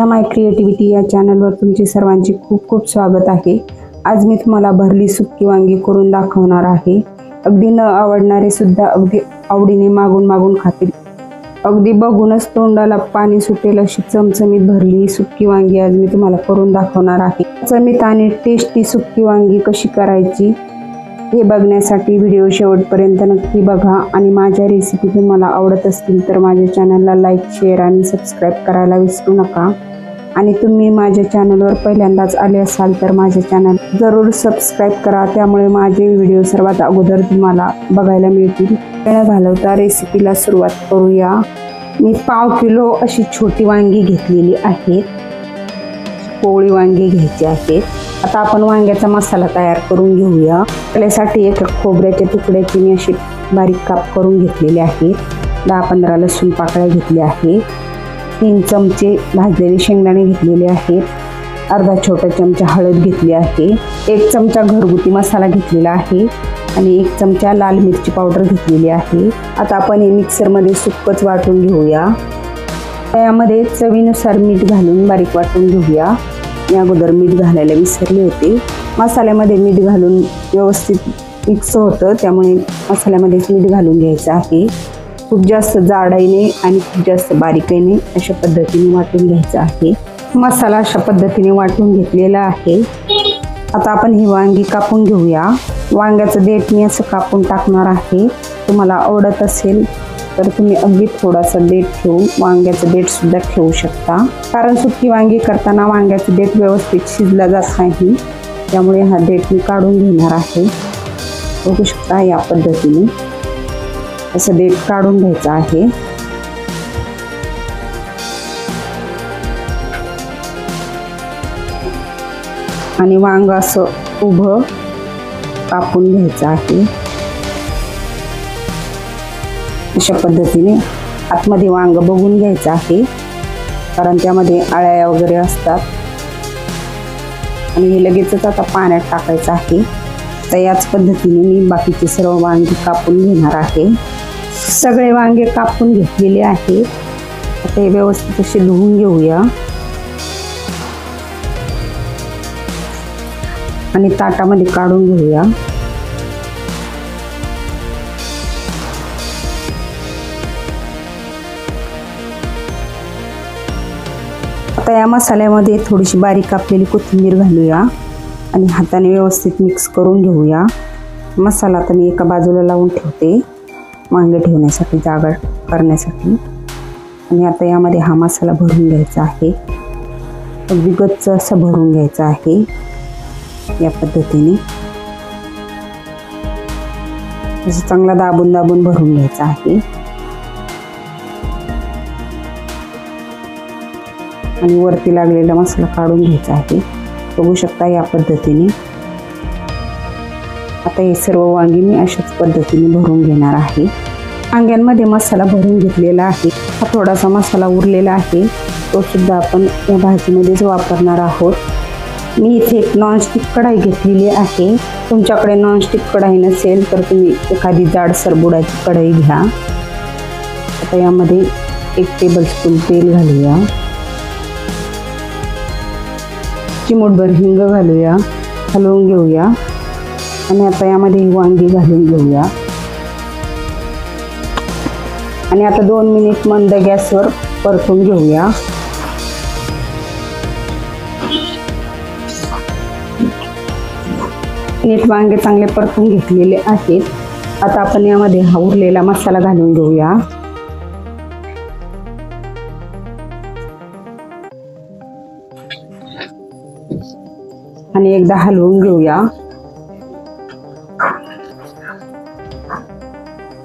माय creativity या चॅनलवर तुमचे सर्वांचे खूप खूप स्वागत आहे। आज मी तुम्हाला भरली सुक्की वांगी करून दाखवणार आहे। अगदी न आवडणारे सुद्धा अगदी आवडीने मागून खातील। अगदी बघूनच तोंडाला पाणी सुटेल अशी चमचमीत भरली सुक्की वांगी आज मी तुम्हाला करून दाखवणार आहे। चमचमीत आणि टेस्टी सुक्की वांगी कशी करायची हे बघण्यासाठी व्हिडिओ शेवटपर्यंत नक्की बघा आणि माझ्या रेसिपी तुम्हाला आवडत असतील तर माझ्या चॅनलला लाईक, शेअर आणि सबस्क्राइब करायला विसरू नका। आणि तुम्ही माझ्या चॅनलवर पहिल्यांदाच आले असाल तर माझे चॅनल जरूर सबस्क्राइब करा, त्यामुळे माझे व्हिडिओ सर्वात अगोदर तुम्हाला बघायला मिळतील। वेळ घालवता रेसिपीला सुरुवात करूया। मी 1/2 किलो अशी छोटी वांगी घेतलेली आहेत। पोळी वांगी घ्यायची आहेत। आता आपण वांग्याचा मसाला तयार करून घेऊया। त्यासाठी एक खोबऱ्याच्या तुकड्याची मी अशी बारीक काप करून घेतलेले आहेत। 10-15 लसूण पाकळ्या घेतल्या आहेत। 3 चमचे भाजलेले शेंगदाणे घेतलेले आहेत। अर्धा छोटा चमचा हळद घेतली आहे। 1 चमचा घरगुती मसाला घेतलेला आहे आणि 1 चमचा लाल मिरची पावडर घेतलेली आहे। आता आपण हे मिक्सर मध्ये सुक्कच वाटून घेऊया। त्यामध्ये चवीनुसार मीठ घालून बारीक वाटून घेऊया। मी अगोदर मीठ घालायला विसरले होते। मसाल्यामध्ये मीठ घालून व्यवस्थित मिक्स होतं, त्यामुळे मसाल्यामध्येच मीठ घालून घ्यायचं आहे। खूप जास्त जाडाईने आणि खूप जास्त बारीकाईने अशा पद्धतीने वाटून घ्यायचा आहे। मसाला अशा पद्धतीने वाटून घेतलेला आहे। आता आपण ही वांगी कापून घेऊया। वांग्याचं देठ मी असं कापून टाकणार आहे। तुम्हाला आवडत असेल तर तुम्ही अगदी थोडासा देठ ठेवून वांग्याचं देठ सुद्धा ठेवू शकता, कारण सुक्की वांगी करताना वांग्याचं देठ व्यवस्थित शिजला जात नाही, त्यामुळे हा देठ मी काढून घेणार आहे। बघू शकता या पद्धतीने असं देठ काढून घ्यायचं आहे। आणि वांग असं उभं कापून घ्यायचं आहे। अशा पद्धतीने आतमध्ये वांग बघून घ्यायचं आहे, कारण त्यामध्ये अळ्या वगैरे असतात। आणि हे लगेचच आता पाण्यात टाकायचं आहे। तर याच पद्धतीने मी बाकीचे सर्व वांगी कापून घेणार आहे। सगळे वांगे कापून घेतलेले आहेत। आता हे व्यवस्थित असे धुवून घेऊया आणि ताटामध्ये काढून घेऊया। आता या मसाल्यामध्ये थोडीशी बारीक कापलेली कोथिंबीर घालूया आणि हाताने व्यवस्थित मिक्स करून घेऊया। मसाला आता मी एका बाजूला लावून ठेवते वांगे ठेवण्यासाठी, जागा करण्यासाठी। आणि आता यामध्ये हा मसाला भरून घ्यायचा आहे। अगदी गच्च असं भरून घ्यायचा आहे या पद्धतीने। असं चांगला दाबून भरून घ्यायचा आहे। आणि वरती लागलेला मसाला काढून घ्यायचा आहे। बघू शकता या पद्धतीने। आता हे सर्व वांगी मी अशाच पद्धतीने भरून घेणार आहे। वांग्यांमध्ये मसाला भरून घेतलेला आहे। हा थोडासा मसाला उरलेला आहे, तो सुद्धा आपण या भाजीमध्येच वापरणार आहोत। मी इथे एक नॉनस्टिक कढाई घेतलेली आहे। तुमच्याकडे नॉनस्टिक कढाई नसेल तर तुम्ही एखादी जाडसर बुडाची कढाई घ्या। आता यामध्ये 1 टेबलस्पून तेल घालूया। चिमूटभर हिंग घालूया, हलवून घेऊया। आणि आता यामध्ये वांगी घालून घेऊया। आणि आता 2 मिनिट मंद गॅसवर परतून घेऊया। नीट वांगे चांगले परतून घेतलेले आहेत। आता आपण यामध्ये हा उरलेला मसाला घालून घेऊया। आणि एकदा हलवून घेऊया।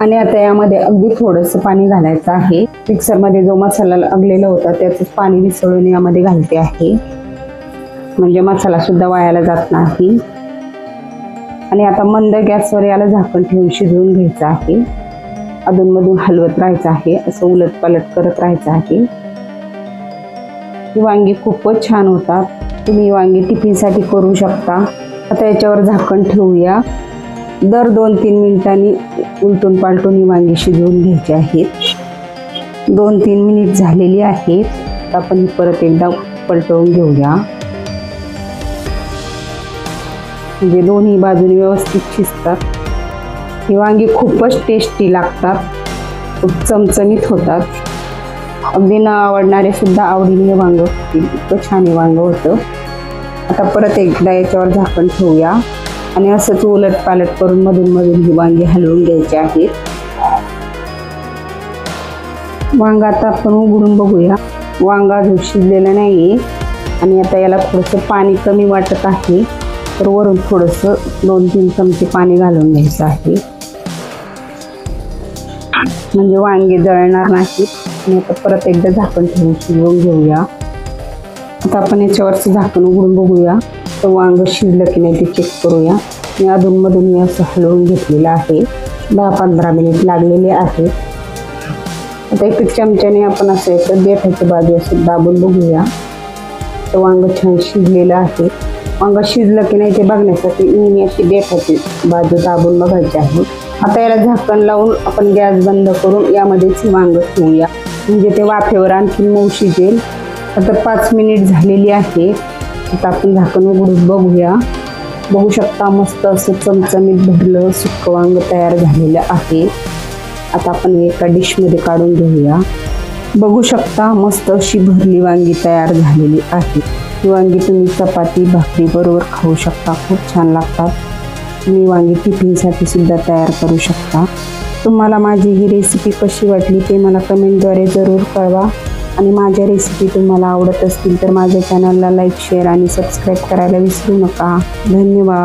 आणि आता यामध्ये अगदी थोडंसं पाणी घालायचं आहे। मिक्सर मध्ये जो मसाला लागलेला होता त्याचं पाणी मिसळून यामध्ये घालते आहे, म्हणजे मसाला सुद्धा वायाला जात नाही। आणि आता मंद गॅसवर याला झाकण ठेवून शिजवून घ्यायचं आहे। अधूनमधून हलवत राहायचं आहे, असं उलट पालट करत राहायचं आहे। ही वांगी खूपच छान होतात। तुम्ही वांगी टिफिनसाठी करू शकता। आता याच्यावर झाकण ठेवूया। दर 2-3 मिनिटांनी उलटून पालटून ही वांगी शिजवून घ्यायची आहेत। 2-3 मिनिट झालेली आहेत। आता आपण ही परत एकदा पलटवून घेऊया, म्हणजे दोन्ही बाजूने व्यवस्थित शिजतात। ही वांगी खूपच टेस्टी लागतात, खूप चमचमीत होतात। अगदी न आवडणारे सुद्धा आवडीने हे वांग खातील, इतकं छान हे वांग होतं। आता परत एकदा याच्यावर झाकण ठेवूया आणि असंच उलट पालट करून मधून मधून ही वांगी हलवून घ्यायची आहेत। वांग आता आपण उघडून बघूया, वांग अजून शिजलेलं नाहीये आणि आता याला थोडंसं पाणी कमी वाटत आहे, तर वरून थोडंसं 2-3 चमचे पाणी घालून घ्यायचं आहे, म्हणजे वांगे जळणार नाहीत। आणि आता परत एकदा झाकण ठेवून शिजवून घेऊया। आता आपण याच्यावरचं झाकण उघडून बघूया, तर वांग शिजलं की नाही ते चेक करूया। मी अधूनमधून मी असं हलवून घेतलेलं आहे, 10-15 मिनिट लागलेले आहेत। आता एक चमच्याने आपण असं याचं देठाची बाजू असं दाबून बघूया, तर वांग छान शिजलेलं आहे। वांग शिजलं की नाही ते बघण्यासाठी मी अशी देठाची बाजू दाबून बघायची आहे। आता याला झाकण लावून आपण गॅस बंद करून यामध्येच वांग ठेवूया, म्हणजे ते वाफेवर आणखी मऊ शिजेल। आता 5 मिनिट झालेली आहे। आता आपण झाकण उघडून बघूया, बघू शकता मस्त असं चमचमीत भरलं सुक्क वांग तयार झालेलं आहे। आता आपण एका डिशमध्ये काढून घेऊया, बघू शकता मस्त अशी भरली वांगी तयार झालेली आहे। ही वांगी तुम्ही चपाती भाकरी बरोबर खाऊ शकता, खूप छान लागतात। तुम्ही वांगी टिफिनसाठी सुद्धा तयार करू शकता। तुम्हाला माझी ही रेसिपी कशी वाटली ते मला कमेंटद्वारे जरूर कळवा आणि माझ्या रेसिपी तुम्हाला आवडत असतील तर माझ्या चॅनलला लाईक शेअर आणि सबस्क्राईब करायला विसरू नका। धन्यवाद।